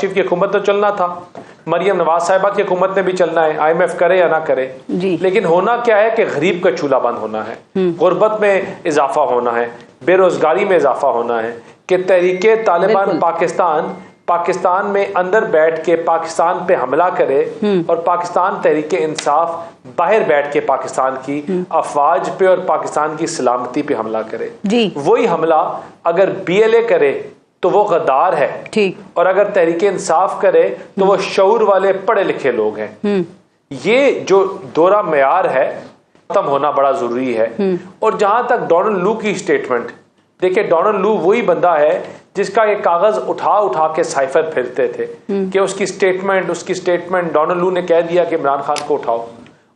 شریف کی حکومت تو چلنا تھا، مریم نواز صاحبہ کی حکومت نے بھی چلنا ہے، IMF کرے یا نہ کرے جی. لیکن ہونا کیا ہے کہ غریب کا چولہا بند ہونا ہے، غربت میں اضافہ ہونا ہے، بے روزگاری میں اضافہ ہونا ہے، کہ تحریک طالبان پاکستان میں اندر بیٹھ کے پاکستان پہ حملہ کرے اور پاکستان تحریک انصاف باہر بیٹھ کے پاکستان کی افواج پہ اور پاکستان کی سلامتی پہ حملہ کرے. وہی حملہ اگر BLA کرے تو وہ غدار ہے، اور اگر تحریک انصاف کرے تو وہ شعور والے پڑھے لکھے لوگ ہیں. یہ جو دورہ معیار ہے ختم ہونا بڑا ضروری ہے. اور جہاں تک ڈونلڈ لو کی اسٹیٹمنٹ، دیکھیں ڈونلڈ لو وہی بندہ ہے جس کا ایک کاغذ اٹھا کے سائفر پھیرتے تھے کہ اس کی اسٹیٹمنٹ ڈونلڈ لو نے کہہ دیا کہ عمران خان کو اٹھاؤ،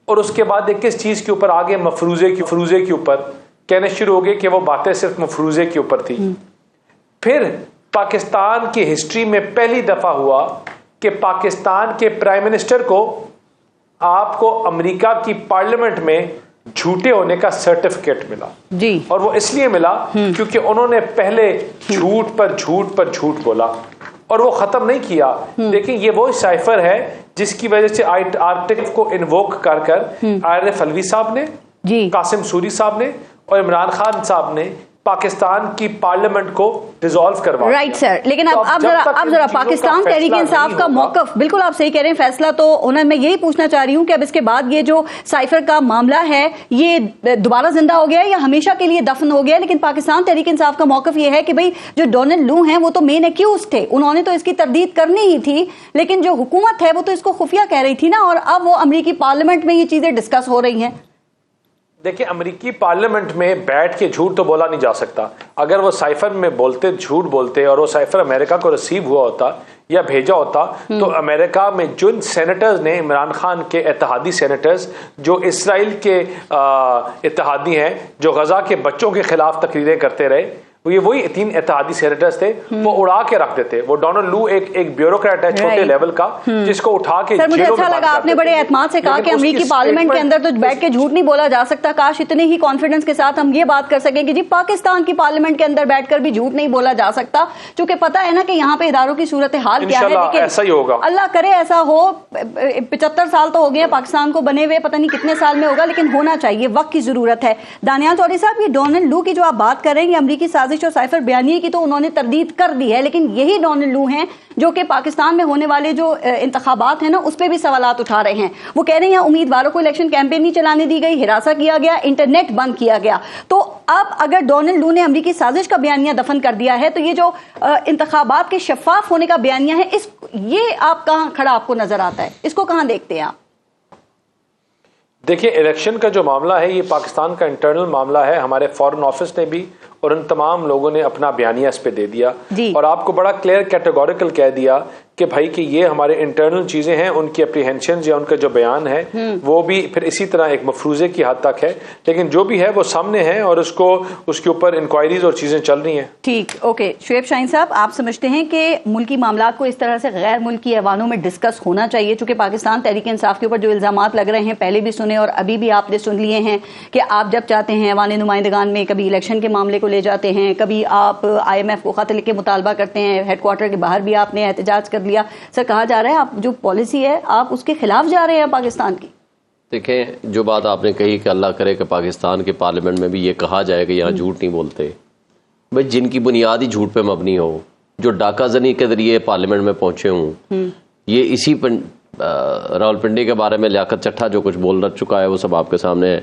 اور اس کے بعد کس چیز کے اوپر آگے مفروضے کے اوپر کہنے شروع ہو گئے کہ وہ باتیں صرف مفروضے کے اوپر تھی. پھر پاکستان کی ہسٹری میں پہلی دفعہ ہوا کہ پاکستان کے پرائم منسٹر کو آپ کو امریکہ کی پارلیمنٹ میں جھوٹے ہونے کا سرٹیفکیٹ ملا جی. اور وہ اس لیے ملا کیونکہ انہوں نے پہلے جھوٹ پر جھوٹ بولا اور وہ ختم نہیں کیا. لیکن یہ وہ سائفر ہے جس کی وجہ سے آرٹیکل کو انووک کر ARF الوی صاحب نے، قاسم سوری صاحب نے اور عمران خان صاحب نے پاکستان کی پارلیمنٹ کو ڈیزالو کروا. Right sir. لیکن اب ذرا پاکستان تحریک انصاف کا موقف، بالکل آپ صحیح کہہ رہے ہیں، فیصلہ تو ہونا. میں یہی پوچھنا چاہ رہی ہوں کہ اب اس کے بعد یہ جو سائفر کا معاملہ ہے یہ دوبارہ زندہ ہو گیا یا ہمیشہ کے لیے دفن ہو گیا؟ لیکن پاکستان تحریک انصاف کا موقف یہ ہے کہ بھئی جو ڈونلڈ لو ہیں وہ تو مین ایکیوز تھے، انہوں نے تو اس کی تردید کرنی ہی تھی، لیکن جو حکومت ہے وہ تو اس کو خفیہ کہہ رہی تھی نا، اور اب وہ امریکی پارلیمنٹ میں یہ چیزیں ڈسکس ہو رہی ہیں. دیکھیں امریکی پارلیمنٹ میں بیٹھ کے جھوٹ تو بولا نہیں جا سکتا. اگر وہ سائفر میں بولتے، جھوٹ بولتے، اور وہ سائفر امریکہ کو ریسیو ہوا ہوتا یا بھیجا ہوتا تو امریکہ میں جن سینیٹرز نے، عمران خان کے اتحادی سینیٹرز جو اسرائیل کے اتحادی ہیں، جو غزہ کے بچوں کے خلاف تقریریں کرتے رہے، وہی 3 اتحادی سینیٹرز تھے، وہ اڑا کے رکھ دیتے. وہ ڈونلڈ لو ایک بیوروکریٹ ہے چھوٹے لیول کا جس کو اٹھا کے. سر مجھے اچھا لگا آپ نے بڑے اعتماد سے کہا کہ امریکی پارلیمنٹ کے اندر تو بیٹھ کے جھوٹ نہیں بولا جا سکتا. کاش اتنے ہی کانفیڈنس کے ساتھ ہم یہ بات کر سکیں کہ جی پاکستان کی پارلیمنٹ کے اندر بیٹھ کر بھی جھوٹ نہیں بولا جا سکتا، چونکہ پتہ ہے نا کہ یہاں پہ اداروں کی صورتحال کیا ہے. لیکن ایسا ہی ہوگا، اللہ کرے ایسا ہو. 75 سال تو ہو گئے پاکستان کو بنے ہوئے، پتہ نہیں کتنے سال میں ہوگا، لیکن ہونا چاہیے، وقت کی ضرورت ہے. دانیال چودھری صاحب، یہ ڈونلڈ لو کی جو آپ بات کر رہے ہیں، یہ امریکی سازش اور سائفر بیانی کی تو انہوں نے تردید کر دی ہے، لیکن یہی ڈونلڈ لو ہیں جو کہ پاکستان میں ہونے والے جو انتخابات ہیں نا اس پہ بھی سوالات اٹھا رہے ہیں. وہ کہہ رہے ہیں امیدواروں کو الیکشن کیمپین نہیں چلانے دی گئی، ہراساں کیا گیا، انٹرنیٹ بند کیا گیا. تو اب اگر ڈونلڈ لو نے امریکی سازش کا بیانیہ دفن کر دیا ہے تو یہ جو انتخابات کے شفاف ہونے کا بیانیہ ہے، یہ آپ کہاں کھڑا آپ کو نظر آتا ہے؟ اس کو کہاں دیکھتے ہیں آپ؟ دیکھیں الیکشن کا جو معاملہ ہے یہ پاکستان کا انٹرنل معاملہ ہے. ہمارے فارن آفس نے بھی اور ان تمام لوگوں نے اپنا بیانیہ اس پہ دے دیا اور آپ کو بڑا کلیئر کیٹیگوریکل کہہ دیا کہ بھائی کہ یہ ہمارے انٹرنل چیزیں ہیں. ان کی اپریہنشنز یا ان کا جو بیان ہے وہ بھی پھر اسی طرح ایک مفروضے کی حد تک ہے، لیکن جو بھی ہے وہ سامنے ہے اور اس کے اوپر انکوائریز اور چیزیں چل رہی ہیں. ٹھیک، اوکے. شعیب شاہین صاحب، آپ سمجھتے ہیں کہ ملکی معاملات کو اس طرح سے غیر ملکی ایوانوں میں ڈسکس ہونا چاہیے؟ چونکہ پاکستان تحریک انصاف کے اوپر جو الزامات لگ رہے ہیں پہلے بھی سنے اور ابھی بھی آپ نے سن لیے ہیں کہ آپ جب چاہتے ہیں ایوان نمائندگان میں کبھی الیکشن کے معاملے کو لے جاتے ہیں، کبھی آپ IMF کو خط لکھ کے مطالبہ کرتے ہیں، ہیڈ کوارٹر کے باہر بھی آپ نے احتجاج کر لیا. سر کہا جا رہا ہے آپ جو پالیسی ہے آپ اس کے خلاف جا رہے ہیں پاکستان کی. دیکھیں جو بات آپ نے کہی کہ اللہ کرے کہ پاکستان کے پارلیمنٹ میں بھی یہ کہا جائے کہ یہاں جھوٹ نہیں بولتے. بھائی جن کی بنیاد ہی جھوٹ پہ مبنی ہو، جو ڈاکہ زنی کے ذریعے پارلیمنٹ میں پہنچے ہوں، یہ اسی راولپنڈی کے بارے میں لیاقت چٹھا جو کچھ بول رکھ چکا ہے وہ سب آپ کے سامنے ہے.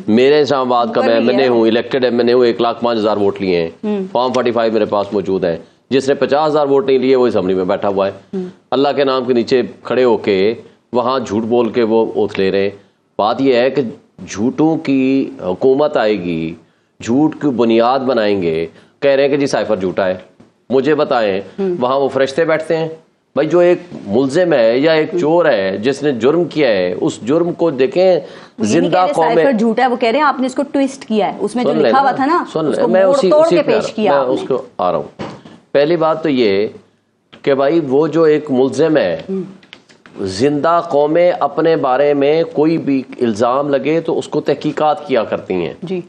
میرے اسلام آباد کا میں MNA ہوں، الیکٹڈ MNA ہوں، 1,05,000 ووٹ لیے ہیں، فارم 45 میرے پاس موجود ہے. جس نے 50,000 ووٹ نہیں لیے وہ اسمبلی میں بیٹھا ہوا ہے. اللہ کے نام کے نیچے کھڑے ہو کے وہاں جھوٹ بول کے وہ اوتھ لے رہے. بات یہ ہے کہ جھوٹوں کی حکومت آئے گی، جھوٹ کی بنیاد بنائیں گے. کہہ رہے ہیں کہ جی سائفر جھوٹا ہے. مجھے بتائیں وہاں وہ فرشتے بیٹھتے ہیں؟ بھائی جو ایک ملزم ہے یا ایک چور ہے جس نے جرم کیا ہے، اس جرم کو دیکھیں زندہ قوم میں جھوٹا ہے. وہ کہہ رہے ہیں آپ نے اس کو ٹویسٹ کیا ہے، اس میں جو لکھا ہوا تھا نا میں اس کو آ رہا ہوں. پہلی بات تو یہ کہ بھائی وہ جو ایک ملزم ہے، زندہ قومیں اپنے بارے میں کوئی بھی الزام لگے تو اس کو تحقیقات کیا کرتی ہیں. جی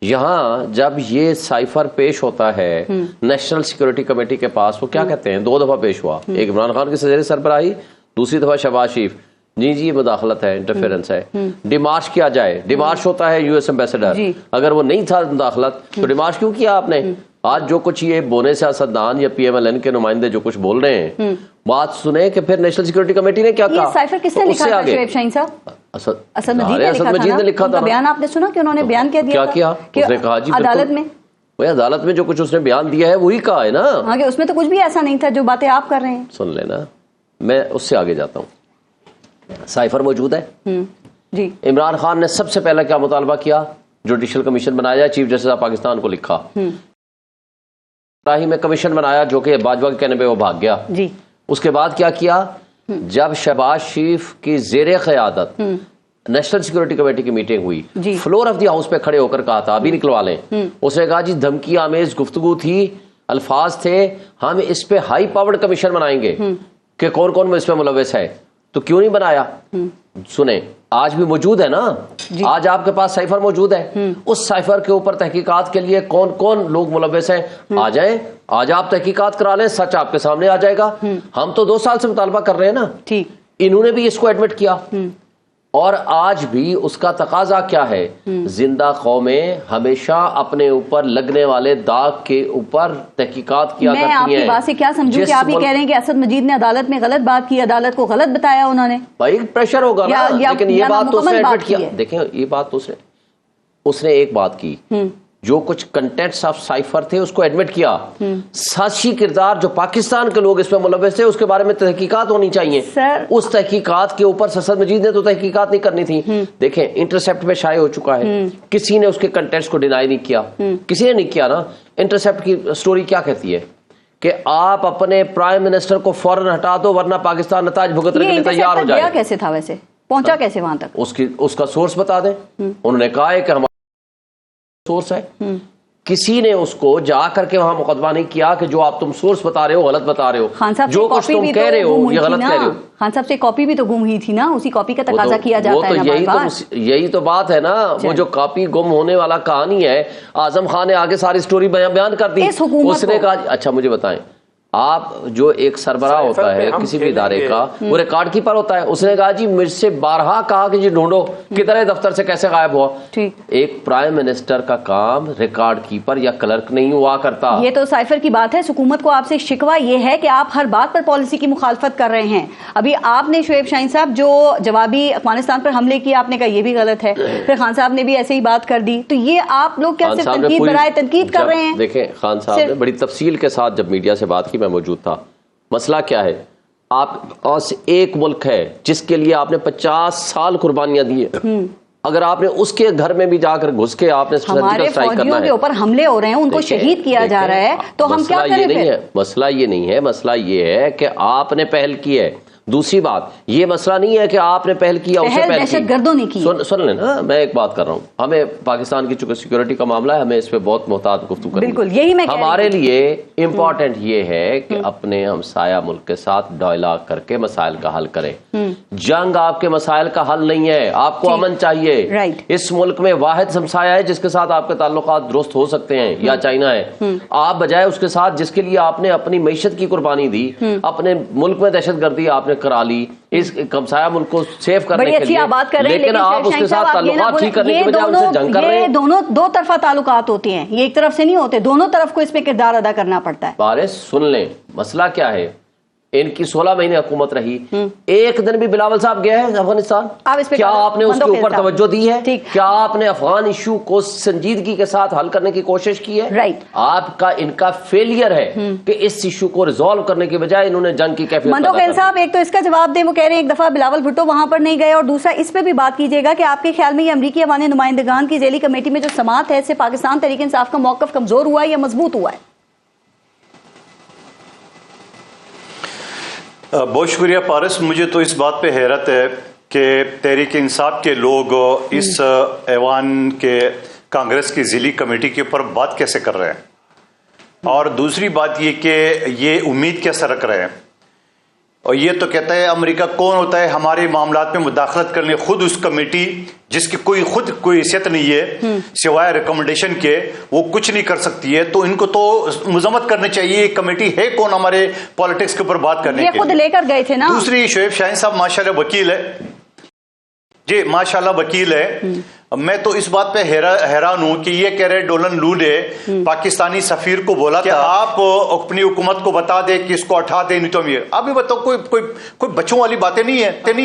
یہاں جب یہ سائفر پیش ہوتا ہے نیشنل سیکورٹی کمیٹی کے پاس، وہ کیا کہتے ہیں؟ 2 دفعہ پیش ہوا، ایک عمران خان کی زیر سربراہی، دوسری دفعہ شہباز شریف، جی یہ مداخلت ہے، انٹرفیرنس ہے، ڈیمارش کیا جائے، ڈیمارش ہوتا ہے یو ایس ایمبیسڈر، اگر وہ نہیں تھا مداخلت تو ڈیمارش کیوں کیا آپ نے؟ آج جو کچھ یہ بونے سیاستدان یا پی ایم ایل این کے نمائندے جو کچھ بول رہے ہیں، بات سنیں کہ پھر نیشنل سیکورٹی کمیٹی نے کیا کہا۔ یہ سائفر کس نے لکھا تھا شعیب شاہین صاحب؟ اسد مجید نے لکھا تھا۔ بیان آپ نے سنا کہ انہوں نے بیان کیا دیا؟ کیا اس نے کہا؟ جی عدالت میں، عدالت میں جو کچھ اس نے بیان دیا ہے وہی کہا ہے نا۔ ہاں کہ اس میں تو کچھ بھی ایسا نہیں تھا جو باتیں آپ کر رہے ہیں۔ سن لینا، میں اس سے آگے جاتا ہوں۔ سائفر موجود ہے جی، عمران خان نے سب سے پہلا کیا مطالبہ کیا؟ جوڈیشل کمیشن بنایا جائے، چیف جسٹس آف پاکستان کو لکھا، میں کمیشن بنایا جو کہ باجوہ کے کہنے پہ وہ بھاگ گیا جی۔ اس کے بعد کیا کیا؟ جب شہباز شریف کی زیر قیادت نیشنل سیکورٹی کمیٹی کی میٹنگ ہوئی، فلور آف دی ہاؤس پہ کھڑے ہو کر کہا تھا ابھی نکلوا لیں، اس نے کہا جی دھمکی آمیز گفتگو تھی، الفاظ تھے، ہم اس پہ ہائی پاورڈ کمیشن بنائیں گے کہ کون کون اس پہ ملوث ہے، تو کیوں نہیں بنایا؟ سنیں، آج بھی موجود ہے نا، آج آپ کے پاس سائفر موجود ہے، اس سائفر کے اوپر تحقیقات کے لیے کون کون لوگ ملوث ہیں، آ جائیں، آج آپ تحقیقات کرا لیں، سچ آپ کے سامنے آ جائے گا۔ ہم تو 2 سال سے مطالبہ کر رہے ہیں نا، انہوں نے بھی اس کو ایڈمٹ کیا، اور آج بھی اس کا تقاضا کیا ہے؟ زندہ قومیں ہمیشہ اپنے اوپر لگنے والے داغ کے اوپر تحقیقات کیا کرتی ہیں۔ میں آپ کی بات سے کیا سمجھوں کہ آپ یہ کہہ رہے ہیں کہ اسد مجید نے عدالت میں غلط بات کی، عدالت کو غلط بتایا انہوں نے؟ بھائی پریشر ہوگا نا، لیکن یہ بات تو اس نے ایڈمٹ کیا۔ دیکھیں یہ بات تو اس نے ایک بات کی، جو کچھ کنٹینٹس آف سائفر تھے اس کو ایڈمٹ کیا، سازشی کردار جو پاکستان کے لوگ اس میں ملوث تھے اس کے بارے میں تحقیقات ہونی چاہیے۔ اس تحقیقات کے اوپر اسد مجید نے تو تحقیقات نہیں کرنی تھی۔ دیکھیں انٹرسیپٹ میں شائع ہو چکا ہے، کسی نے اس کے کنٹینٹس کو ڈینائی نہیں کیا، کسی نے نہیں کیا نا۔ انٹرسیپٹ کی سٹوری کیا کہتی ہے کہ آپ اپنے پرائم منسٹر کو فوراً ہٹا دو ورنہ پاکستان نتائج بھگتنے کے لیے تیار ہو جائے۔ کیسے تھا ویسے، پہنچا کیسے وہاں تک؟ اس کا سورس بتا دیں، انہوں نے کہا ہے کہ ہمارا سورس ہے، کسی نے اس کو جا کر کے وہاں مقدمہ نہیں کیا کہ جو آپ تم سورس بتا رہے ہو غلط بتا رہے ہو، جو کچھ تم کہہ رہے ہو یہ غلط کہہ رہے ہو۔ خان صاحب سے کاپی بھی تو گم ہوئی تھی نا، اسی کاپی کا تقاضا کیا جاتا ہے۔ یہی تو بات ہے نا، وہ جو کاپی گم ہونے والا کہانی ہے، اعظم خان نے آگے ساری سٹوری بیان کر دی۔ اس نے کہا اچھا مجھے بتائیں، آپ جو ایک سربراہ ہوتا ہے کسی بھی ادارے کا، وہ ریکارڈ کیپر ہوتا ہے، اس نے کہا جی مجھ سے بارہا کہا کہ جی ڈھونڈو کدھر ہے، دفتر سے کیسے غائب ہوا۔ ایک پرائم منسٹر کا کام ریکارڈ کیپر یا کلرک نہیں ہوا کرتا۔ یہ تو سائفر کی بات ہے، حکومت کو آپ سے شکوہ یہ ہے کہ آپ ہر بات پر پالیسی کی مخالفت کر رہے ہیں۔ ابھی آپ نے شعیب شاہین صاحب جو جوابی افغانستان پر حملے کیا، آپ نے کہا یہ بھی غلط ہے، پھر خان صاحب نے بھی ایسے ہی بات کر دی، تو یہ آپ لوگ کیا صرف تنقید برائے تنقید کر رہے ہیں؟ دیکھیں خان صاحب نے بڑی تفصیل کے ساتھ جب میڈیا سے بات کی، میں موجود تھا۔ مسئلہ کیا ہے؟ آپ پاس ایک ملک ہے جس کے لیے آپ نے 50 سال قربانیاں دی ہیں، اگر آپ نے اس کے گھر میں بھی جا کر گھس کے آپ نے ہمارے فوجیوں کے اوپر حملے ہو رہے ہیں، ان کو شہید کیا جا رہا ہے، تو ہم کیا کریں پھر؟ مسئلہ یہ نہیں ہے، مسئلہ یہ ہے کہ آپ نے پہل کی ہے۔ دوسری بات یہ مسئلہ نہیں ہے کہ آپ نے پہل کیا اسے پہل دہشت گردوں نے کی۔ سن لینا، میں ایک بات کر رہا ہوں، ہمیں پاکستان کی چونکہ سیکورٹی کا معاملہ ہے، ہمیں اس پہ بہت محتاط گفتگو کرنی ہے۔ بالکل یہی میں ہمارے لیے امپورٹنٹ یہ ہے کہ اپنے ہمسایہ ملک کے ساتھ ڈائلاگ کر کے مسائل کا حل کریں۔ جنگ آپ کے مسائل کا حل نہیں ہے، آپ کو امن چاہیے۔ اس ملک میں واحد ہمسایہ ہے جس کے ساتھ آپ کے تعلقات درست ہو سکتے ہیں، یا چائنا ہے۔ آپ بجائے اس کے ساتھ جس کے لیے آپ نے اپنی معیشت کی قربانی دی، اپنے ملک میں دہشت گردی آپ نے کرا لی اس ہمسایہ ملک کو سیف کرنے کے لیے، لیکن آپ اس کے ساتھ تعلقات ٹھیک کرنے کے بجائے ان سے جنگ کر رہے ہیں۔ دونوں دو طرفہ تعلقات ہوتے ہیں، یہ ایک طرف سے نہیں ہوتے، دونوں طرف کو اس میں کردار ادا کرنا پڑتا ہے۔ بارے سن لیں، مسئلہ کیا ہے؟ ان کی 16 مہینے حکومت رہی، ایک دن بھی بلاول صاحب گئے ہیں افغانستان؟ کیا آپ نے اس کے اوپر توجہ دی ہے؟ کیا آپ نے افغان ایشو کو سنجیدگی کے ساتھ حل کرنے کی کوشش کی ہے؟ آپ کا ان کا فیلئر ہے کہ اس ایشو کو ریزالو کرنے کی بجائے انہوں نے جنگ کی کیفیت۔ مندوخیل صاحب ایک تو اس کا جواب دیں، وہ کہہ رہے ہیں ایک دفعہ بلاول بھٹو وہاں پر نہیں گئے، اور دوسرا اس پہ بھی بات کیجیے گا کہ آپ کے خیال میں یہ امریکی افغان نمائندگان کی ذیلی کمیٹی میں جو سماعت ہے، اس سے پاکستان تحریک انصاف کا موقف کمزور ہوا ہے یا مضبوط ہوا ہے؟ بہت شکریہ پارس، مجھے تو اس بات پہ حیرت ہے کہ تحریک انصاف کے لوگ اس ایوان کے کانگریس کی ذیلی کمیٹی کے اوپر بات کیسے کر رہے ہیں، اور دوسری بات یہ کہ یہ امید کیسے رکھ رہے ہیں۔ اور یہ تو کہتا ہے امریکہ کون ہوتا ہے ہمارے معاملات میں مداخلت کرنے، خود اس کمیٹی جس کی کوئی حیثیت نہیں ہے سوائے ریکمنڈیشن کے، وہ کچھ نہیں کر سکتی ہے. تو ان کو تو مذمت کرنی چاہیے. یہ کمیٹی ہے کون ہمارے پالیٹکس کے اوپر بات کرنے کے؟ خود لے کر گئے تھے نا. دوسری شعیب شاہین صاحب ماشاءاللہ وکیل ہے جی، ماشاءاللہ وکیل ہے. میں تو اس بات پہ حیران ہوں کہ یہ کہہ رہے ڈونلڈ لو نے پاکستانی سفیر کو بولا کہ آپ اپنی حکومت کو بتا دے کہ اس کو ہٹا دیں. نہیں تو ابھی بتاؤ، کوئی بچوں والی باتیں نہیں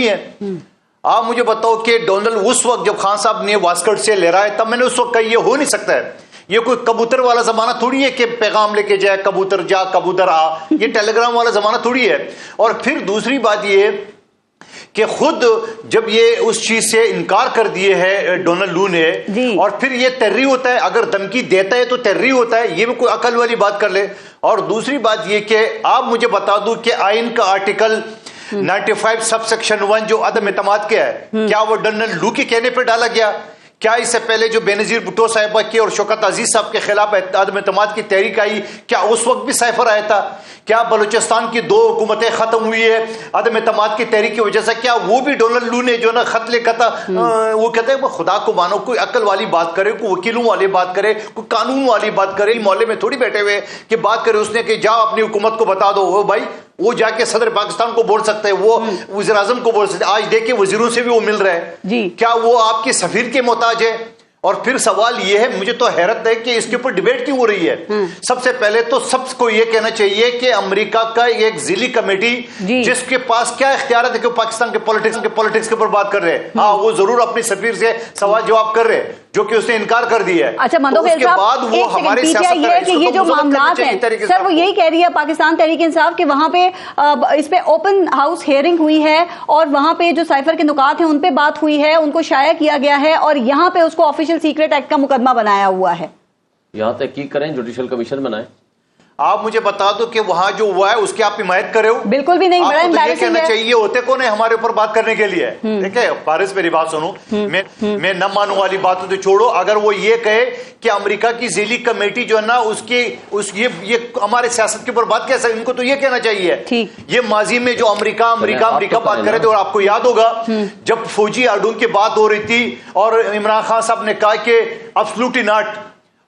ہے. آپ مجھے بتاؤ کہ ڈونلڈ اس وقت جب خان صاحب نے واسکٹ سے لے رہا ہے تب میں نے اس وقت کہا یہ ہو نہیں سکتا ہے. یہ کوئی کبوتر والا زمانہ تھوڑی ہے کہ پیغام لے کے جائے کبوتر جا کبوتر آ. یہ ٹیلی گرام والا زمانہ تھوڑی ہے. اور پھر دوسری بات یہ کہ خود جب یہ اس چیز سے انکار کر دیے ہے ڈونلڈ لو نے اور پھر یہ تحریری ہوتا ہے، اگر دھمکی دیتا ہے تو تحریری ہوتا ہے. یہ بھی کوئی عقل والی بات کر لے. اور دوسری بات یہ کہ آپ مجھے بتا دوں کہ آئین کا آرٹیکل 95 سب سیکشن 1 جو عدم اعتماد کیا ہے، کیا وہ ڈونلڈ لو کے کہنے پہ ڈالا گیا؟ کیا اس سے پہلے جو بے نظیر بھٹو صاحبہ کے اور شوکت عزیز صاحب کے خلاف عدم اعتماد کی تحریک آئی، کیا اس وقت بھی سائفر آیا تھا؟ کیا بلوچستان کی 2 حکومتیں ختم ہوئی ہے عدم اعتماد کی تحریک کی وجہ سے؟ کیا وہ بھی ڈونلڈ لو نے جو نا خط لکھا تھا؟ وہ کہتے ہیں خدا کو مانو، کوئی عقل والی بات کرے، کوئی وکیلوں والی بات کرے، کوئی قانون والی بات کرے. محلے میں تھوڑی بیٹھے ہوئے کہ بات کرے اس نے کہ جاؤ اپنی حکومت کو بتا دو. وہ بھائی وہ جا کے صدر پاکستان کو بول سکتے ہیں، وہ وزیر اعظم کو بول سکتے ہیں. آج دیکھیں وزیروں سے بھی وہ مل رہے ہیں. کیا وہ آپ کے سفیر کے محتاج ہے؟ اور پھر سوال یہ ہے، مجھے تو حیرت ہے کہ اس کے اوپر ڈیبیٹ کیوں ہو رہی ہے. سب سے پہلے تو سب کو یہ کہنا چاہیے کہ امریکہ کا ایک ذیلی کمیٹی جس کے پاس کیا اختیارات ہے کہ پاکستان کے پالیٹکس کے اوپر بات کر رہے ہیں. ہاں وہ ضرور اپنی سفیر سے سوال جواب کر رہے ہیں جو کہ اس نے انکار کر دیا ہے. اچھا اس کے بعد وہ ہمارے سیاست یہ جو معاملات ہیں سر وہ یہی کہہ رہی ہے پاکستان تحریک انصاف کہ وہاں پہ اس پہ اوپن ہاؤس ہیئرنگ ہوئی ہے اور وہاں پہ جو سائفر کے نکات ہیں ان پہ بات ہوئی ہے، ان کو شائع کیا گیا ہے اور یہاں پہ اس کو آفیشیل سیکرٹ ایکٹ کا مقدمہ بنایا ہوا ہے. یہاں تحقیق کریں، جوڈیشل کمیشن بنائیں. آپ مجھے بتا دو کہ وہاں جو ہوا ہے اس کی آپ حمایت کرے ہو؟ بالکل بھی نہیں. بڑا یہ کہنا چاہیے ہوتے کون ہے ہمارے اوپر بات کرنے کے لیے؟ دیکھیں فارس میری بات سنو، میں نہ مانوں والی بات تو چھوڑو. اگر وہ یہ کہے کہ امریکہ کی ذیلی کمیٹی جو ہے نا یہ ہمارے سیاست کے اوپر بات کیسا، ان کو تو یہ کہنا چاہیے. یہ ماضی میں جو امریکہ بات کر رہے تھے، اور آپ کو یاد ہوگا جب فوجی اڈوں کی بات ہو رہی تھی اور عمران خان صاحب نے کہا کہ ابسولوٹلی ناٹ،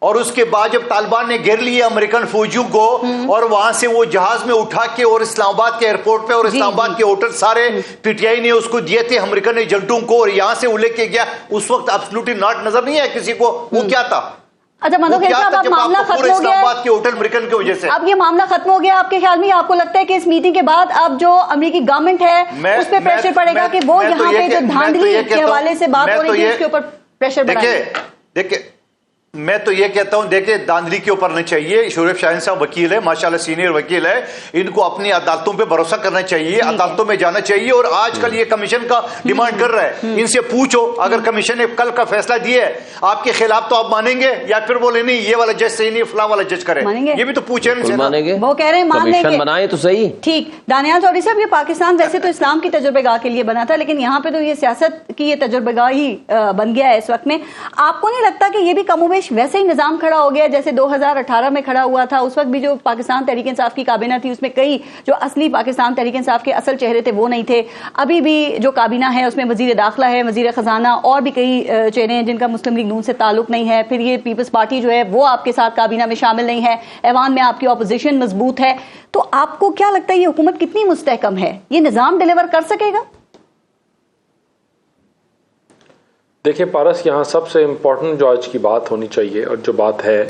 اور اس کے بعد جب طالبان نے گھیر لیے امریکن فوجیوں کو اور وہاں سے وہ جہاز میں اٹھا کے اور اسلام آباد کے ایئرپورٹ پہ اور اسلام آباد کے ہوٹل سارے پی ٹی آئی نے اس کو دیے تھے امریکن ایجنٹوں کو، اور یہاں سے وہ لے کے گیا. اس وقت ابسولوٹلی ناٹ نظر نہیں آیا کسی کو. وہ کیا تھا؟ اچھا مندوخیل صاحب، اب معاملہ ختم ہو گیا ہے، کے ہوٹل امریکن کی وجہ سے اب یہ معاملہ ختم ہو گیا. آپ کے خیال میں آپ کو لگتا ہے کہ اس میٹنگ کے بعد اب جو امریکی گورنمنٹ ہے اس پہ پریشر پڑے گا کہ وہ یہاں پہ جو دھاندلی کے حوالے سے بات ہو رہی تھی اس کے اوپر پریشر بڑھائے؟ دیکھیں میں تو یہ کہتا ہوں، دیکھیں دھاندلی کے اوپر نہیں چاہیے. شعیب شاہین صاحب وکیل ہے، ماشاءاللہ سینئر وکیل ہے، ان کو اپنی عدالتوں پہ بھروسہ کرنا چاہیے، عدالتوں میں جانا چاہیے. اور آج کل یہ کمیشن کا ڈیمانڈ کر رہا ہے، ان سے پوچھو اگر کمیشن نے کل کا فیصلہ دیا ہے آپ کے خلاف تو آپ مانیں گے یا پھر بولے نہیں یہ والا جج صحیح نہیں فلاں والا جج کرے؟ یہ بھی تو پوچھیں. وہ کہہ رہے ہیں مان لیں گے، بنائیں تو صحیح. ٹھیک. دانیال چودھری صاحب، یہ پاکستان ویسے تو اسلام کی تجربہ گاہ کے لیے بنا تھا، لیکن یہاں پہ تو یہ سیاست کی یہ تجربہ گاہ ہی بن گیا ہے اس وقت میں. آپ کو نہیں لگتا کہ یہ بھی کم و بیش ویسے ہی نظام کھڑا ہو گیا جیسے 2018 میں کھڑا ہوا تھا؟ اس وقت بھی جو پاکستان تحریک انصاف کی کابینہ تھی اس میں کئی جو اصلی پاکستان تحریک انصاف کے اصل چہرے تھے وہ نہیں تھے. ابھی بھی جو کابینہ ہے اس میں وزیر داخلہ ہے، وزیر خزانہ اور بھی کئی چہرے ہیں جن کا مسلم لیگ نون سے تعلق نہیں ہے. پھر یہ پیپلز پارٹی جو ہے وہ آپ کے ساتھ کابینہ میں شامل نہیں ہے، ایوان میں آپ کی اپوزیشن مضبوط ہے. تو آپ کو کیا لگتا ہے یہ حکومت کتنی مستحکم ہے؟ یہ نظام ڈیلیور کر سکے گا؟ دیکھیں پارس، یہاں سب سے امپورٹنٹ جو آج کی بات ہونی چاہیے اور جو بات ہے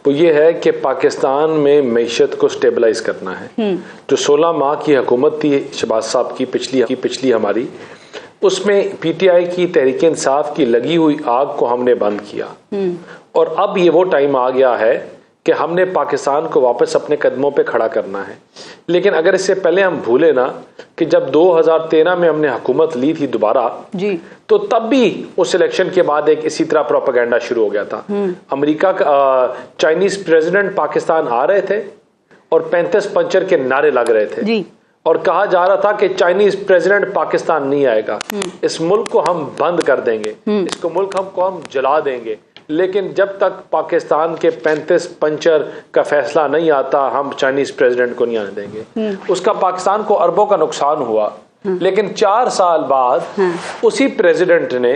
وہ یہ ہے کہ پاکستان میں معیشت کو سٹیبلائز کرنا ہے. جو 16 ماہ کی حکومت تھی شہباز صاحب کی پچھلی ہماری، اس میں پی ٹی آئی کی تحریک انصاف کی لگی ہوئی آگ کو ہم نے بند کیا. اور اب یہ وہ ٹائم آ گیا ہے کہ ہم نے پاکستان کو واپس اپنے قدموں پہ کھڑا کرنا ہے. لیکن اگر اس سے پہلے ہم بھولے نا کہ جب 2013 میں ہم نے حکومت لی تھی دوبارہ تو تب بھی اس الیکشن کے بعد ایک اسی طرح پروپیگنڈا شروع ہو گیا تھا. امریکہ کا چائنیز پریزیڈنٹ پاکستان آ رہے تھے اور 35 پنچر کے نعرے لگ رہے تھے اور کہا جا رہا تھا کہ چائنیز پریزیڈنٹ پاکستان نہیں آئے گا، اس ملک کو ہم بند کر دیں گے، اس کو ملک ہم جلا دیں گے. لیکن جب تک پاکستان کے 35 پنچر کا فیصلہ نہیں آتا ہم چائنیز پریزیڈنٹ کو نہیں آنے دیں گے. اس کا پاکستان کو اربوں کا نقصان ہوا, لیکن 4 سال بعد اسی پریزیڈنٹ نے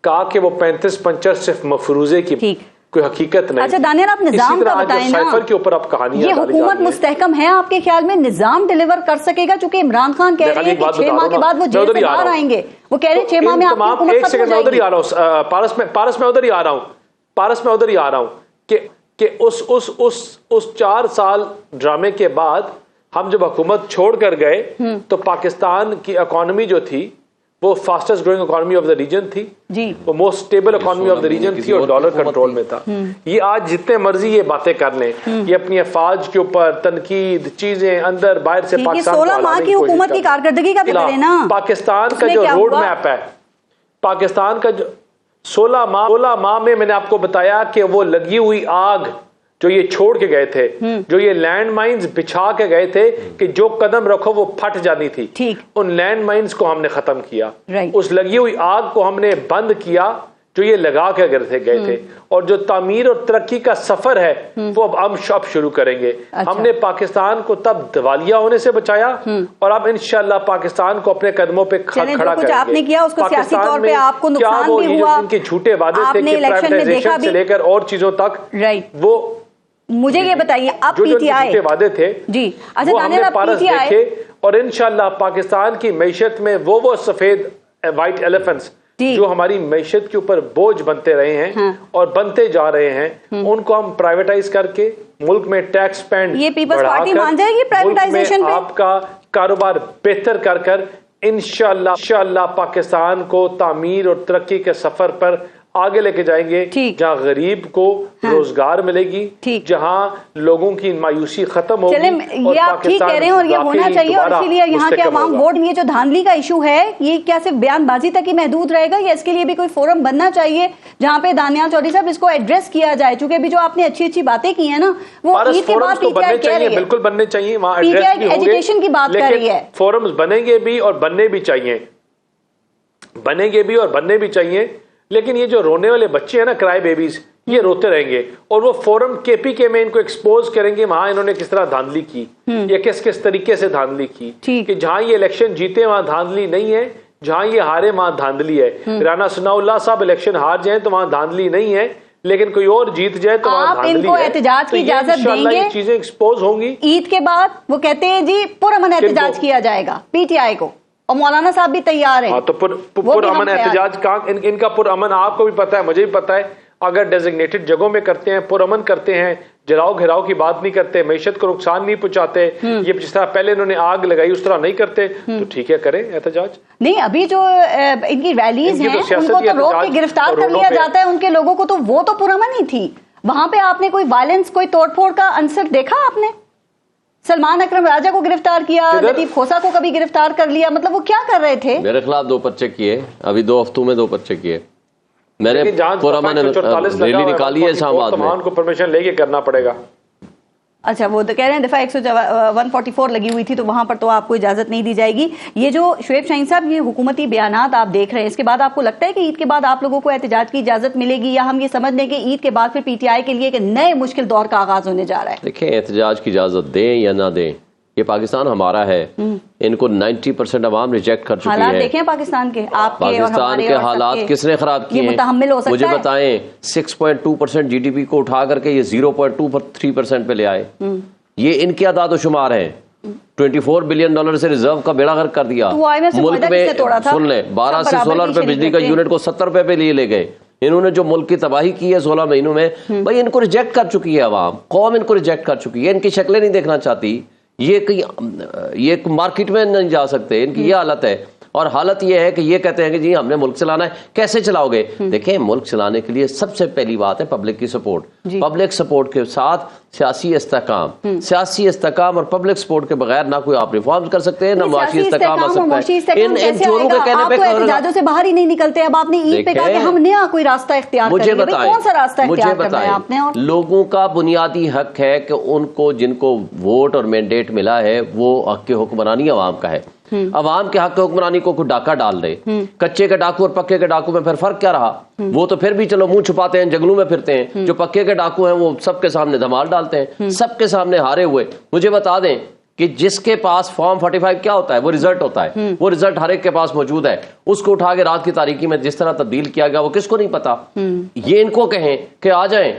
کہا کہ وہ 35 پنچر صرف مفروضے کی کوئی حقیقت نہیں. اچھا دانیال, آپ نظام کا بتائیں نا, سائفر کے اوپر آپ کہانیاں یہ حکومت مستحکم ہے آپ کے خیال میں؟ نظام ڈیلیور کر سکے گا؟ چونکہ عمران خان کہہ رہے ہیں کہ 6 ماہ کے بعد وہ جیل سے باہر آئیں گے, وہ کہہ رہے ہیں 6 ماہ میں آپ کی حکومت ختم ہو جائے گی. پارس میں ادھر ہی آ رہا ہوں کہ اس 4 سال ڈرامے کے بعد ہم جب حکومت چھوڑ کر گئے تو پاکستان کی اکانومی جو تھی وہ fastest growing economy of the region تھی, وہ most stable economy of the region تھی اور ڈالر کنٹرول میں تھا. یہ آج جتنے مرضی یہ باتیں کر لیں, یہ اپنی افواج کے اوپر تنقید چیزیں اندر باہر سے پاکستان 16 ماہ کی حکومت کی کارکردگی کا تو کریں نا. پاکستان کا جو روڈ میپ ہے, پاکستان کا جو 16 ماہ میں میں نے آپ کو بتایا کہ وہ لگی ہوئی آگ جو یہ چھوڑ کے گئے تھے, جو یہ لینڈ مائنز بچھا کے گئے تھے کہ جو قدم رکھو وہ پھٹ جانی تھی, ان لینڈ مائنز کو ہم نے ختم کیا, اس لگی ہوئی آگ کو ہم نے بند کیا جو یہ لگا کے گئے تھے. اور جو تعمیر اور ترقی کا سفر ہے وہ اب شروع کریں گے. ہم نے پاکستان کو تب دیوالیہ ہونے سے بچایا اور اب انشاءاللہ پاکستان کو اپنے قدموں پہ کھڑا کریں گے. آپ نے کیا اس کو سیاسی طور پہ آپ کو نقصان بھی ہوا, ان کے جھوٹے وعدے تھے کہ پرائیویٹائزیشن سے لے کر اور چیزوں تک, وہ مجھے یہ بتائیے اب پی ٹی آئی وعدے تھے جی اچھا ہم نے پارس دیکھے, اور انشاءاللہ پاکستان کی معیشت میں وہ سفید وائٹ ایلیفنٹس جو ہماری معیشت کے اوپر بوجھ بنتے رہے ہیں اور بنتے جا رہے ہیں, ان کو ہم پرائیویٹائز کر کے ملک میں ٹیکس پینڈ یہ پیپلز پارٹی مان جائے گی پرائیویٹائزیشن پہ, آپ کا کاروبار بہتر کر انشاءاللہ پاکستان کو تعمیر اور ترقی کے سفر پر آگے لے کے جائیں گے, جہاں غریب کو روزگار ملے گی, جہاں لوگوں کی مایوسی ختم ہوگی. یہ آپ ٹھیک کہہ رہے ہیں اور یہ ہونا چاہیے, اور اسی لیے یہاں کے عوام ووٹ, یہ جو دھاندلی کا ایشو ہے یہ کیا صرف بیان بازی تک ہی محدود رہے گا یا اس کے لیے بھی کوئی فورم بننا چاہیے جہاں پہ دانیال چودھری صاحب اس کو ایڈریس کیا جائے؟ چونکہ ابھی جو آپ نے اچھی باتیں کی ہیں نا وہ عید کے بعد پی ٹی آئی کہہ رہی ہے, بالکل بننے چاہیے, وہاں پی ٹی آئی ایجوکیشن کی بات کر رہی ہے. فورمز بنیں گے بھی اور بننے بھی چاہیے, لیکن یہ جو رونے والے بچے ہیں نا, کرائے بیبیز, یہ روتے رہیں گے اور وہ فورم کے پی کے میں ان کو ایکسپوز کریں گے وہاں انہوں نے کس طرح دھاندلی کی یا کس طریقے سے دھاندلی کی, کہ جہاں یہ الیکشن جیتے وہاں دھاندلی نہیں ہے, جہاں یہ ہارے وہاں دھاندلی ہے. رانا ثناء اللہ صاحب الیکشن ہار جائیں تو وہاں دھاندلی نہیں ہے, لیکن کوئی اور جیت جائے تو وہاں دھاندلی ہے. آپ ان کو احتجاج کی اجازت دیں گے؟ یہ چیزیں ایکسپوز ہوں گی عید کے بعد. وہ کہتے ہیں جی پرامن احتجاج کیا جائے گا پی ٹی آئی کو, اور مولانا صاحب بھی تیار ہیں. تو پرامن احتجاج کا ان کا پرامن آپ کو بھی پتا ہے, مجھے بھی پتا ہے, اگر ڈیزگنیٹڈ جگہوں میں کرتے ہیں, پرامن کرتے ہیں, جلاؤ گھراؤ کی بات نہیں کرتے, معیشت کو نقصان نہیں پہنچاتے, یہ جس طرح پہلے انہوں نے آگ لگائی اس طرح نہیں کرتے, تو ٹھیک ہے کریں احتجاج. نہیں ابھی جو ان کی ریلیز ہیں ان کو تو روک کے گرفتار کر لیا جاتا ہے ان کے لوگوں کو, تو وہ تو پرامن ہی تھی. وہاں پہ آپ نے کوئی وائلنس, کوئی توڑ پھوڑ کا عنصر دیکھا آپ نے؟ سلمان اکرم راجہ کو گرفتار کیا, لطیف کھوسا کو کبھی گرفتار کر لیا, مطلب وہ کیا کر رہے تھے؟ میرے خلاف 2 پرچے کیے, ابھی 2 ہفتوں میں 2 پرچے کیے میں نے. پرامن ریلی نکالی ہے اسلام آباد میں, ان کو پرمیشن لے کے کرنا پڑے گا. اچھا وہ کہہ رہے ہیں دفعہ 144 لگی ہوئی تھی تو وہاں پر تو آپ کو اجازت نہیں دی جائے گی. یہ جو شعیب شاہین صاحب یہ حکومتی بیانات آپ دیکھ رہے ہیں, اس کے بعد آپ کو لگتا ہے کہ عید کے بعد آپ لوگوں کو احتجاج کی اجازت ملے گی, یا ہم یہ سمجھ لیں کہ عید کے بعد پھر پی ٹی آئی کے لیے ایک نئے مشکل دور کا آغاز ہونے جا رہا ہے؟ دیکھیں احتجاج کی اجازت دیں یا نہ دیں, یہ پاکستان ہمارا ہے, ان کو 90% عوام ریجیکٹ کر چکی ہے. حالات دیکھیں پاکستان کے, آپ کے اور پاکستان کے حالات کس نے خراب کیے ہیں مجھے بتائیں. 6.2% جی ڈی پی کو اٹھا کر کے یہ 0.23% پہ لے آئے, یہ ان کے اعداد و شمار ہیں. $24 بلین سے ریزرو کا بیڑا غرق کر دیا. ملک میں سن لیں 12 سے 16 روپے بجلی کا یونٹ کو 70 روپے پہ لے گئے. انہوں نے جو ملک کی تباہی کی ہے 16 مہینوں میں, بھائی ان کو ریجیکٹ کر چکی ہے عوام, قوم ان کو ریجیکٹ کر چکی ہے, ان کی شکلیں نہیں دیکھنا چاہتی, یہ مارکیٹ میں نہیں جا سکتے, ان کی یہ حالت ہے. اور حالت یہ ہے کہ یہ کہتے ہیں کہ جی ہم نے ملک چلانا ہے, کیسے چلاؤ گے؟ دیکھیں ملک چلانے کے لیے سب سے پہلی بات ہے پبلک کی سپورٹ. پبلک سپورٹ کے ساتھ سیاسی استحکام اور پبلک سپورٹ کے بغیر نہ کوئی آپ ریفارمز کر سکتے ہیں, نہ معاشی استحکام آ سکتا ہے. ان چوروں کے کہنے پہ احتجاجوں سے باہر ہی نہیں نکلتے. اب آپ نے عید پہ کہا کہ ہم نیا کوئی راستہ اختیار کریں گے, کون سا راستہ اختیار کرنا ہے آپ نے؟ لوگوں کا بنیادی حق ہے کہ ان کو جن کو ووٹ اور مینڈیٹ ملا ہے وہ حق کے حکمرانی عوام کا ہے. عوام کے حق حکمرانی کو کوئی ڈاکہ ڈال دے. کچے کے ڈاکو اور پکے کے ڈاکو میں پھر فرق کیا رہا؟ وہ تو پھر بھی چلو منہ چھپاتے ہیں، جنگلوں میں پھرتے ہیں. جو پکے کے ڈاکو ہیں وہ سب کے سامنے دھمال ڈالتے ہیں، سب کے سامنے ہارے ہوئے. مجھے بتا دیں کہ جس کے پاس فارم 45 کیا ہوتا ہے؟ وہ رزلٹ ہوتا ہے. وہ رزلٹ ہر ایک کے پاس موجود ہے. اس کو اٹھا کے رات کی تاریکی میں جس طرح تبدیل کیا گیا وہ کس کو نہیں پتا؟ یہ ان کو کہیں کہ آ جائیں،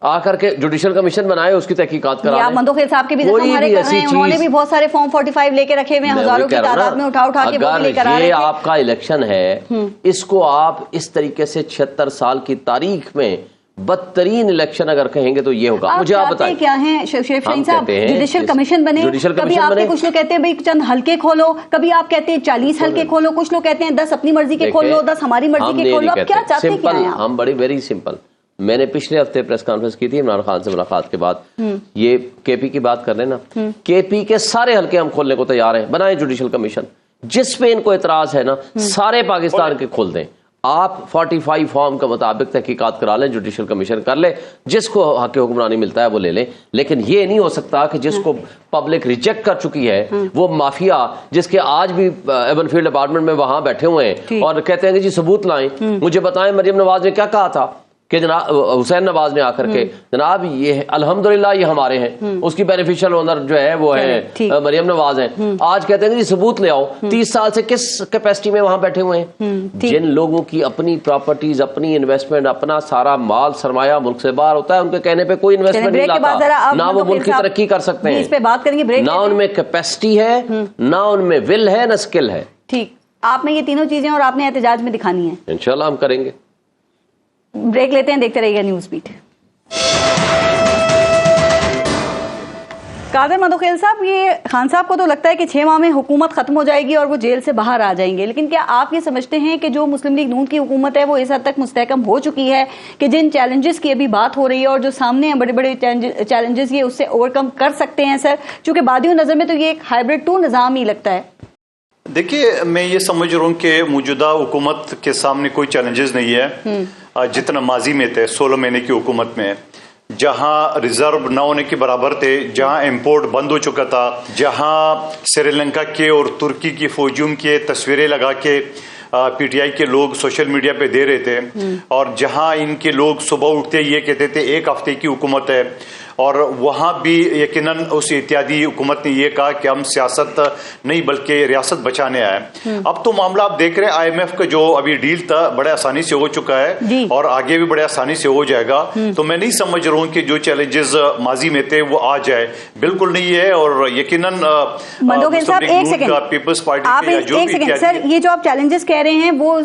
آ کر کے جوڈیشل کمیشن بنائے، اس کی تحقیقات کرا لیں. مندوخیل صاحب کے بھی انہوں نے بھی بہت سارے فارم 45 لے کے رکھے ہوئے ہیں، ہزاروں کی تعداد میں اٹھا کے وہ بھی لے کر آ رہے ہیں. یہ آپ کا الیکشن ہے، اس کو آپ اس طریقے سے 76 سال کی تاریخ میں بدترین الیکشن اگر کہیں گے تو یہ ہوگا. مجھے آپ بتائیں کیا ہیں شریف شاہین صاحب؟ جوڈیشل کمیشن بنے، کبھی آپ کے کچھ لوگ کہتے ہیں بھائی چند حلقے کھولو، کبھی آپ کہتے ہیں 40 حلقے کھولو، کچھ لوگ کہتے ہیں 10 اپنی مرضی کے کھول لو، 10 ہماری مرضی کے کھول لو. آپ کیا چاہتے ہیں؟ ہم بڑی ویری سمپل. میں نے پچھلے ہفتے پریس کانفرنس کی تھی عمران خان سے ملاقات کے بعد، یہ کے پی کی بات کر رہے ہیں نا، کے پی کے سارے حلقے ہم کھولنے کو تیار ہیں. بنائیں جوڈیشل کمیشن، جس پہ ان کو اعتراض ہے نا سارے پاکستان کے کھول دیں. آپ 45 فارم کے مطابق تحقیقات کرا لیں، جوڈیشل کمیشن کر لے، جس کو حق حکمرانی ملتا ہے وہ لے لیں. لیکن یہ نہیں ہو سکتا کہ جس کو پبلک ریجیکٹ کر چکی ہے وہ مافیا، جس کے آج بھی ایون فیلڈ اپارٹمنٹ میں وہاں بیٹھے ہوئے ہیں اور کہتے ہیں کہ جی ثبوت لائیں. مجھے بتائیں مریم نواز نے کیا کہا تھا کہ جناب حسین نواز نے آ کر کے جناب یہ الحمدللہ یہ ہمارے ہیں، اس کی بینیفیشل اونر جو ہے وہ ہے مریم نواز ہیں. آج کہتے ہیں کہ ثبوت لے آؤ. 30 سال سے کس کیپیسٹی میں وہاں بیٹھے ہوئے ہیں؟ جن لوگوں کی اپنی پراپرٹیز، اپنی انویسٹمنٹ، اپنا سارا مال سرمایہ ملک سے باہر ہوتا ہے، ان کے کہنے پہ کوئی انویسٹمنٹ نہیں لاتا، نہ وہ ملک کی ترقی کر سکتے ہیں. اس پہ بات کریں گے، نہ ان میں کیپیسٹی ہے، نہ ان میں ول ہے، نہ اسکل ہے. ٹھیک، آپ میں یہ تینوں چیزیں اور آپ نے احتجاج میں دکھانی ہے. انشاءاللہ ہم کریں گے. بریک لیتے ہیں، دیکھتے رہیے نیوز بیٹ. قادر مندوخیل صاحب، یہ خان صاحب کو تو لگتا ہے کہ 6 ماہ میں حکومت ختم ہو جائے گی اور وہ جیل سے باہر آ جائیں گے، لیکن کیا آپ یہ سمجھتے ہیں کہ جو مسلم لیگ نون کی حکومت ہے وہ اس حد تک مستحکم ہو چکی ہے کہ جن چیلنجز کی ابھی بات ہو رہی ہے اور جو سامنے ہیں بڑے بڑے چیلنجز، یہ اس سے اوور کم کر سکتے ہیں سر؟ چونکہ بادیوں نظر میں تو یہ ایک ہائبرڈ 2 نظام ہی لگتا ہے. دیکھیے، میں یہ سمجھ رہا ہوں کہ موجودہ حکومت کے سامنے کوئی چیلنجز نہیں ہے جتنا ماضی میں تھے. 16 مہینے کی حکومت میں جہاں ریزرو نہ ہونے کے برابر تھے، جہاں امپورٹ بند ہو چکا تھا، جہاں سری لنکا کے اور ترکی کی فوجیوں کے تصویریں لگا کے پی ٹی آئی کے لوگ سوشل میڈیا پہ دے رہے تھے، اور جہاں ان کے لوگ صبح اٹھتے یہ کہتے تھے 1 ہفتے کی حکومت ہے، اور وہاں بھی یقیناً اس اتحادی حکومت نے یہ کہا کہ ہم سیاست نہیں بلکہ ریاست بچانے آئے. اب تو معاملہ آپ دیکھ رہے ہیں آئی ایم ایف کا جو ابھی ڈیل تھا بڑے آسانی سے ہو چکا ہے اور آگے بھی بڑے آسانی سے ہو جائے گا. تو میں نہیں سمجھ رہا ہوں کہ جو چیلنجز ماضی میں تھے وہ آ جائے، بالکل نہیں ہے. اور یقیناً پیپلز پارٹی کے جو بھی سر یہ جو آپ چیلنجز کہہ رہے ہیں وہ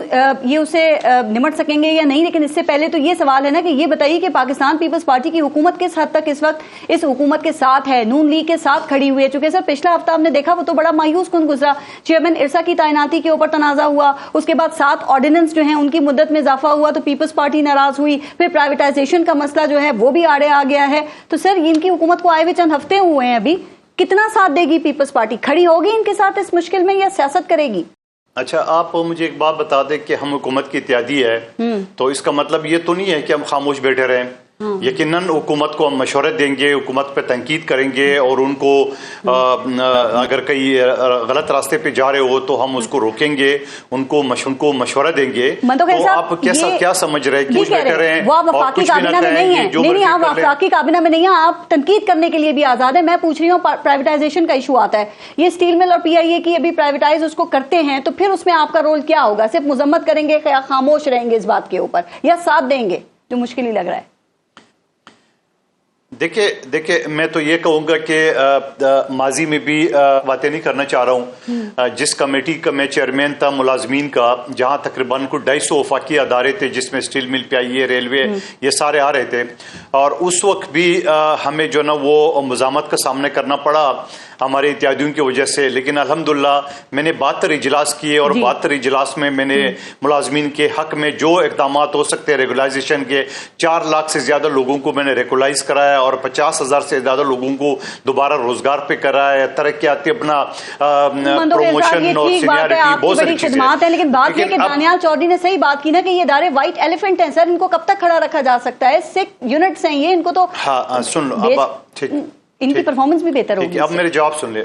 یہ اسے نمٹ سکیں گے یا نہیں؟ لیکن اس سے پہلے تو یہ سوال ہے نا کہ یہ بتائیے کہ پاکستان پیپلز پارٹی کی حکومت کس حد تک اس وقت اس حکومت کے ساتھ ہے، نون لیگ کے ساتھ کھڑی ہوئی ہے؟ چونکہ سر پچھلا ہفتہ ہم نے دیکھا وہ تو بڑا مایوس کن گزرا. چیئرمین ارسا کی تعیناتی کے اوپر تنازع ہوا، اس کے بعد 7 آرڈیننس جو ہیں ان کی مدت میں اضافہ ہوا تو پیپلز پارٹی ناراض ہوئی، پھر پرائیویٹائزیشن کا مسئلہ جو ہے وہ بھی آڑے آ گیا ہے. تو سر ان کی حکومت کو آئے ہوئے چند ہفتے ہوئے ہیں، ابھی کتنا ساتھ دے گی پیپلز پارٹی؟ کھڑی ہوگی ان کے ساتھ اس مشکل میں یا سیاست کرے گی؟ اچھا، آپ مجھے ایک بات بتا دیں کہ ہم حکومت کی اتحادی ہے تو اس کا مطلب یہ تو نہیں ہے کہ ہم خاموش بیٹھے رہیں. یقیناً حکومت کو ہم مشورے دیں گے، حکومت پہ تنقید کریں گے، اور ان کو اگر کئی غلط راستے پہ جا رہے ہو تو ہم اس کو روکیں گے، ان کو مشورہ دیں گے. تو آپ کیا سمجھ رہے ہیں؟ بیٹھے رہے ہیں وہ آپ وفاقی کابینہ میں نہیں ہیں؟ نہیں، آپ وفاقی کابینہ میں نہیں ہیں، آپ تنقید کرنے کے لیے بھی آزاد ہیں. میں پوچھ رہی ہوں پرائیویٹائزیشن کا ایشو آتا ہے، یہ اسٹیل مل اور پی آئی اے کی ابھی پرائیویٹائز اس کو کرتے ہیں، تو پھر اس میں آپ کا رول کیا ہوگا؟ صرف مذمت کریں گے یا خاموش رہیں گے اس بات کے اوپر، یا ساتھ دیں گے جو مشکل ہی لگ رہا ہے؟ دیکھیں میں تو یہ کہوں گا کہ ماضی میں بھی باتیں نہیں کرنا چاہ رہا ہوں. جس کمیٹی کا میں چیئرمین تھا ملازمین کا، جہاں تقریباً 250 وفاقی ادارے تھے جس میں اسٹیل مل پی آئی اے، ریلوے، یہ سارے آ رہے تھے، اور اس وقت بھی ہمیں جو نا وہ مزاحمت کا سامنا کرنا پڑا ہمارے اتحادیوں کی وجہ سے. لیکن الحمدللہ میں نے 72 اجلاس کیے، اور 72 اجلاس میں میں نے ملازمین کے حق میں جو اقدامات ہو سکتے ہیں ریگولائزیشن کے، 4 لاکھ سے زیادہ لوگوں کو میں نے ریگولائز کرایا اور 50,000 سے زیادہ لوگوں کو دوبارہ روزگار پہ کرایا، ترقیاتی اپنا پروموشن اور سینیارٹی، بہت ساری خدمات ہیں. لیکن بات یہ کہ دانیال چودھری نے صحیح بات کی نا کہ یہ ادارے وائٹ ایلیفنٹ ہیں سر، ان کو کب تک کھڑا رکھا جا سکتا ہے؟ 6 یونٹس ہیں یہ، ان کو تو سن لو، اب ان کی پرفارمنس بھی بہتر ہوگی. اب میرے جواب سن لے.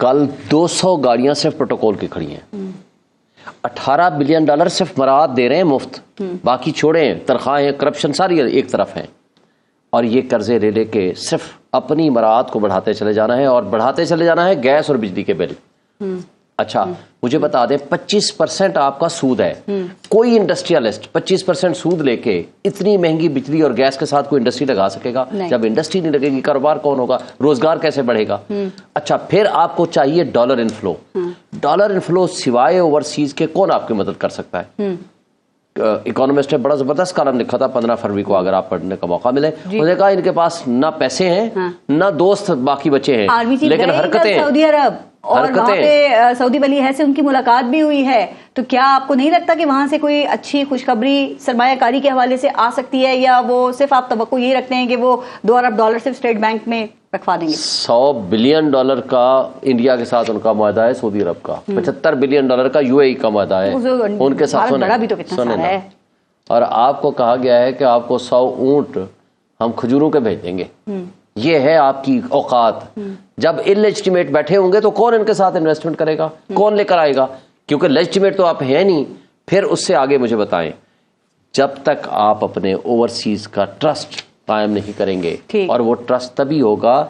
کل 200 گاڑیاں صرف پروٹوکول کی کھڑی ہیں. $18 بلین صرف مراعات دے رہے ہیں مفت, باقی چھوڑیں, تنخواہیں, کرپشن ساری ایک طرف ہیں. اور یہ قرضے لے لے کے صرف اپنی مراعات کو بڑھاتے چلے جانا ہے, اور بڑھاتے چلے جانا ہے گیس اور بجلی کے بل. اچھا مجھے بتا دیں 25% آپ کا سود ہے. کوئی انڈسٹریالسٹ 25% سود لے کے اتنی مہنگی بجلی اور گیس کے ساتھ کوئی انڈسٹری لگا سکے گا؟ جب انڈسٹری نہیں لگے گی کاروبار کون ہوگا, روزگار کیسے بڑھے گا؟ اچھا پھر آپ کو چاہیے ڈالر انفلو. ڈالر انفلو سوائے اوورسیز کے کون آپ کی مدد کر سکتا ہے؟ اکانومسٹ نے بڑا زبردست کالم لکھا تھا 15 فروری کو, اگر آپ پڑھنے کا موقع ملے. انہوں نے کہا ان کے پاس نہ پیسے ہیں نہ دوست باقی بچے ہیں, لیکن حرکتیں. سعودی عرب اور وہاں پہ سعودی ولی عہد سے ان کی ملاقات بھی ہوئی ہے, تو کیا آپ کو نہیں لگتا کہ وہاں سے کوئی اچھی خوشخبری سرمایہ کاری کے حوالے سے آ سکتی ہے, یا وہ صرف آپ توقع یہ رکھتے ہیں کہ وہ $2 ارب صرف اسٹیٹ بینک میں رکھوا دیں گے؟ $100 بلین کا انڈیا کے ساتھ ان کا معاہدہ ہے, سعودی عرب کا $75 بلین کا UAE کا معاہدہ ہے ان کے ساتھ. بڑا بھی تو کتنا سارا ہے. اور آپ کو کہا گیا ہے کہ آپ کو 100 اونٹ ہم کھجوروں کے بھیج دیں گے. یہ ہے آپ کی اوقات. جب انلیجٹیمیٹ بیٹھے ہوں گے تو کون ان کے ساتھ انویسٹمنٹ کرے گا, کون لے کر آئے گا؟ کیونکہ لیجٹیمیٹ تو آپ ہیں نہیں. پھر اس سے آگے مجھے بتائیں, جب تک آپ اپنے اوورسیز کا ٹرسٹ قائم نہیں کریں گے, اور وہ ٹرسٹ تبھی ہوگا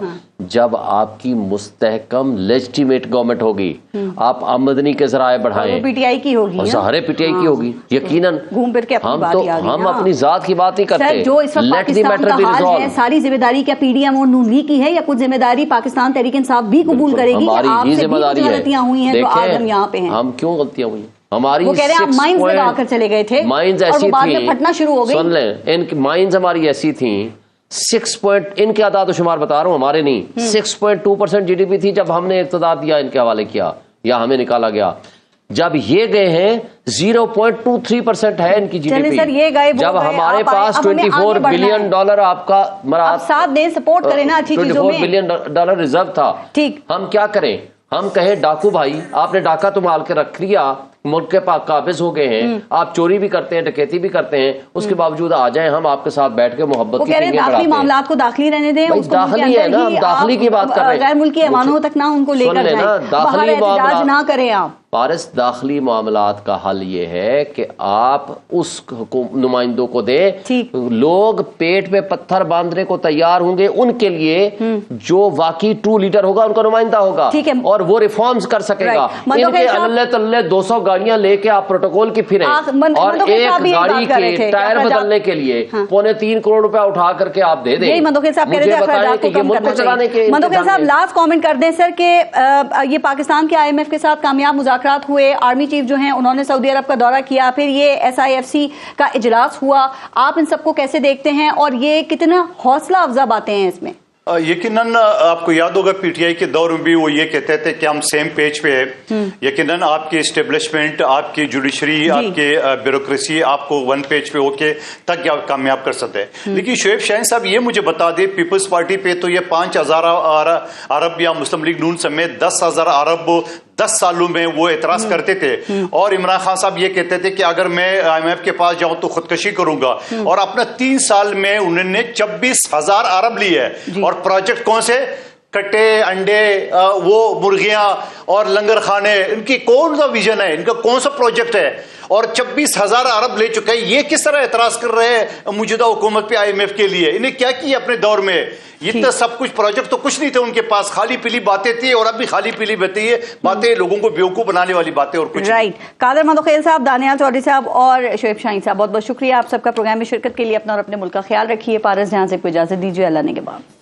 جب آپ کی مستحکم لیجٹیمیٹ گورنمنٹ ہوگی, آپ آمدنی کے ذرائع بڑھائیں. پی ٹی آئی کی ہوگی, سارے پی ٹی آئی کی ہوگی یقیناً. گھوم پھر کے ہم اپنی ذات کی بات نہیں کرتے. جو اس وقت پاکستان کا حال ہے, ساری ذمہ داری کیا پی ڈی ایم اور نون لیگ کی ہے, یا کچھ ذمہ داری پاکستان تحریک انصاف بھی قبول کرے گی کہ آپ سے بھی کچھ غلطیاں ہوئی ہیں جو آج ہم یہاں پہ ہیں؟ ہم کیوں غلطیاں ہوئی؟ ہماری وہ کہہ رہے ہیں آپ مائنز لگا کر چلے گئے تھے, مائنز اور وہ ایسی بعد میں پھٹنا شروع ہو گئی. سن لیں, ان کی مائنز ہماری ایسی تھیں 6 ان کے اعداد و شمار بتا رہا ہوں, ہمارے نہیں, 6.2% GDP تھی جب ہم نے اقتدار دیا, ان کے حوالے کیا یا ہمیں نکالا گیا. جب یہ گئے ہیں 0.23% ہے ان کی GDP. جب ہمارے پاس $24 بلین آپ کا آپ ساتھ دیں, سپورٹ کریں نا اچھی چیزوں میں. $24 بلین ریزرو تھا. ٹھیک, ہم کیا کریں؟ ہم کہیں ڈاکو بھائی آپ نے ڈاکہ تو مال کے رکھ لیا, ملک کے پاک قابض ہو گئے ہیں, آپ چوری بھی کرتے ہیں, ڈکیتی بھی کرتے ہیں, اس کے باوجود آ جائیں, ہم آپ کے ساتھ بیٹھ کے محبت کی ٹینگیں بڑھاتے ہیں. داخلی معاملات کو داخلی رہنے دیں, داخلی ہے نا, ہم داخلی کی بات کر رہے ہیں, غیر ملکی ایوانوں تک نہ ان کو لے کر جائیں, باہر احتجاج نہ کریں آپ. پارس داخلی معاملات کا حل یہ ہے کہ آپ اس نمائندوں کو دیں, لوگ پیٹ پہ پتھر باندھنے کو تیار ہوں گے ان کے لیے, جو واقعی ٹرو لیڈر ہوگا ان کا نمائندہ ہوگا اور وہ ریفارمز کر سکے گا. ان کے اللہ تلے 200 گاڑیاں لے کے آپ پروٹوکول کی پھریں, اور ایک گاڑی کے ٹائر بدلنے کے لیے $3.25 کروڑ اٹھا کر کے آپ دے دیں. مجھے بتائیں کہ یہ ملک کو چلانے کے. مندوقیل صاحب لاسٹ کامنٹ کر دیں سر, کہ یہ پاکستان کے IMF کے ساتھ کامیاب مذاکرات ہوئے, آرمی چیف جو ہیں انہوں نے سعودی عرب کا دورہ کیا, پھر یہ SIFC کا اجلاس ہوا, آپ ان سب کو کیسے دیکھتے ہیں, اور یہ کتنا حوصلہ افزا باتیں ہیں اس میں؟ یقیناً آپ کو یاد ہوگا پی ٹی آئی کے دور میں بھی وہ یہ کہتے تھے کہ ہم سیم پیج پہ ہے. یقیناً آپ کی اسٹیبلشمنٹ, آپ کی جوڈیشری, آپ کی بیوروکریسی آپ کو ون پیج پہ ہو کے تک کامیاب کر سکتے ہیں. لیکن شعیب شاہین صاحب یہ مجھے بتا دیں, پیپلز پارٹی پہ تو یہ 5,000 ارب یا مسلم لیگ نون سمیت 10,000 ارب 10 سالوں میں وہ اعتراض کرتے تھے, اور عمران خان صاحب یہ کہتے تھے کہ اگر میں IMF کے پاس جاؤں تو خودکشی کروں گا, اور اپنا 3 سال میں انہوں نے 26,000 ارب لی ہے. اور پروجیکٹ کون سے؟ کٹے, انڈے, وہ مرغیاں اور لنگر خانے, ان کی کون سا ویژن ہے, ان کا کون سا پروجیکٹ ہے, اور 26,000 ارب لے چکے ہیں. یہ کس طرح اعتراض کر رہے ہیں موجودہ حکومت پہ IMF کے لیے؟ انہیں کیا کیا اپنے دور میں؟ یہ تو سب کچھ پروجیکٹ تو کچھ نہیں تھے ان کے پاس, خالی پیلی باتیں تھی, اور اب بھی خالی پیلی باتیں, لوگوں کو بیوقوف بنانے والی باتیں, اور کچھ. رائٹ. قادر مندوقیل صاحب, دانیال چودھری صاحب اور شعیب شاہین صاحب, بہت بہت شکریہ آپ سب کا پروگرام میں شرکت کے لیے. اپنا اور اپنے ملک کا خیال رکھیے. پارس جہاں سے کو اجازت دیجیے, اللہ نے کے بعد.